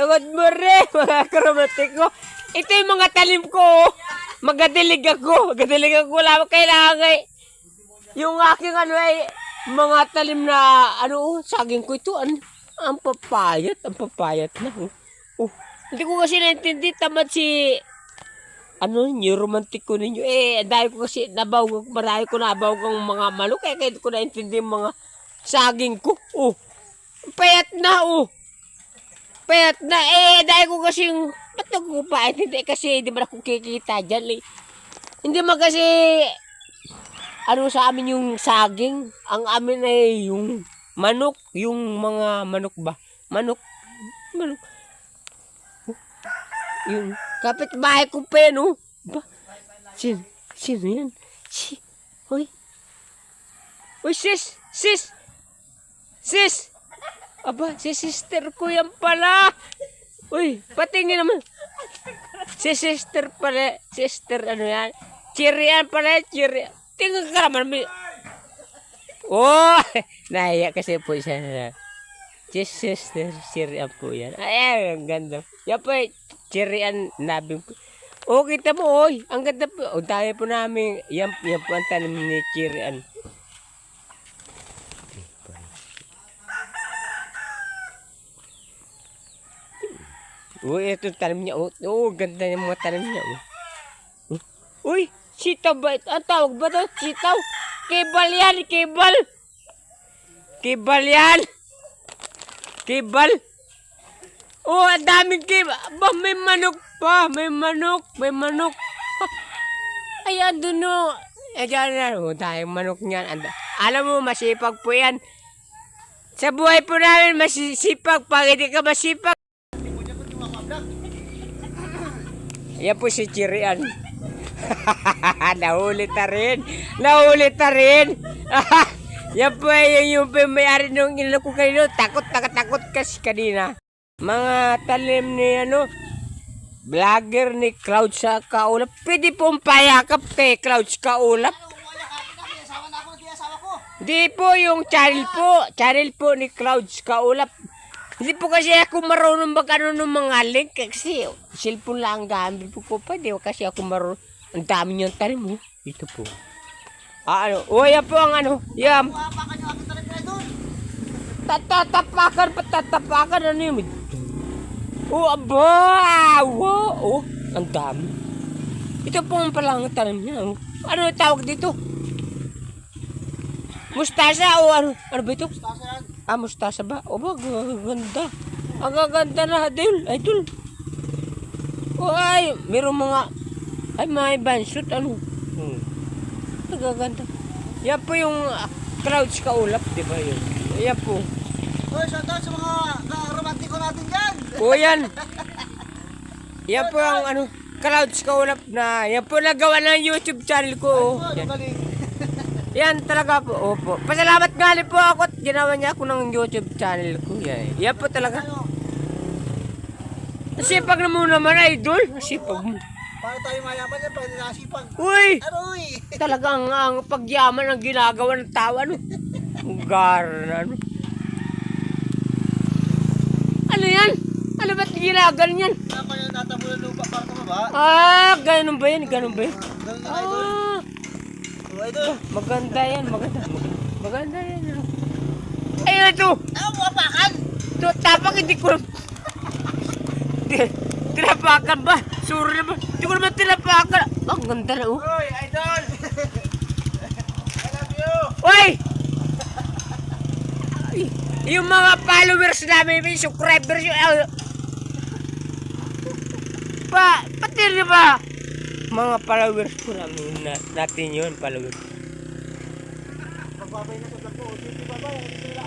Good morning, mga karomantik ko. Ito yung mga talim ko. Magadilig ako. Wala kailangan yung aking ano ay mga talim na saging ko ito. Ang papayat na. Hindi ko kasi naintindi. Tamad si yung romantik ko ninyo. Dahil ko kasi marami ko nabaw ng mga manok. Kaya ko naintindi yung mga saging ko. Payat na. Dahil ko kasi ba't nagpapayat? Hindi kasi, di ba ako kikita dyan Hindi man kasi, sa amin yung saging. Ang amin ay yung manok. Yung mga manok ba? Manok. Yung kapitbahay ko pa yan, Ba? Sino yan? Hoy, sis! Aba, si sister ko yan pala. Uy, patingin naman. Si sister pala. Sister, yan? Chirian pala, chirian. Tingnan ka naman. Nahiya kasi po siya. Si sister, chirian po yan. Ay, ang ganda. Yan po, chirian nabing po. Kita mo, ang ganda po. Dahil po namin, yan po ang tanim ni chirian. Ito tanim niya. Ganda yung mga tanim niya. Sitaw ba ito? Ang tawag ba ito? Sitaw? Kibal yan, kibal. Kibal. Ang daming kibal. May manok pa. May manok. Ayan, doon Diyan na. Dahil manok niyan. Alam mo, masipag po yan. Sa buhay po namin, masipag. Pag hindi ka masipag. Yan po si Chirian. Nahuli ta rin. Yan po yung may-ari nung inano ko kanino. Takot kasi kanina. Mga talim ni vlogger ni Clouds sa Kaulap. Pwede pong payakap kay Clouds Kaulap. Di po yung channel po ni Clouds Kaulap. Hindi po kasi ako marunong ng mga link kasi cellphone lang ang gamit po pa. Di kasi ako marunong. Ang dami niyang talim Ito po. Yan po ang yan. Tatapakan yun. Ang dami. Ito po ang palang talim niya. Ano tawag dito? Mustasa o ano ba ito? Mustasa yan. Mustasa ba? Ganda. Ang ganda na, idol. Meron mga, may bansot, Nagaganda. Yan po yung Clouds Kaulap, di ba yun? Yan po. Shoutout sa mga romantiko natin dyan. Yan. Yan po ang Clouds Kaulap na, yan po nagawa ng YouTube channel ko. Yan talaga po. Opo. Pasalamat nga po ako at ginawa niya ako ng YouTube channel ko. Yan po talaga. Sipag na muna naman, idol. Sipag mo. Paano tayo mayaman yan pag nasipag? Talagang ang pagyaman ang ginagawa ng tao. Ugar na Ano yan? Ano ba't ginagawa niyan? Ako yung natamo ng lupa para tumaba. Ganun ba yan? Ganun na, idol. Maganda yan. Maganda yan. Ayun ito. Mapakan! Ito, tapang hindi ko tinapakan ba? Sorry naman. Hindi ko naman tinapakan. Ang ganda na Idol! I love you! Yung mga followers namin, yung subscribers pati rin ba? Mga followers ko natin yun, followers. Pagbabay na sa vlog ko. Babay.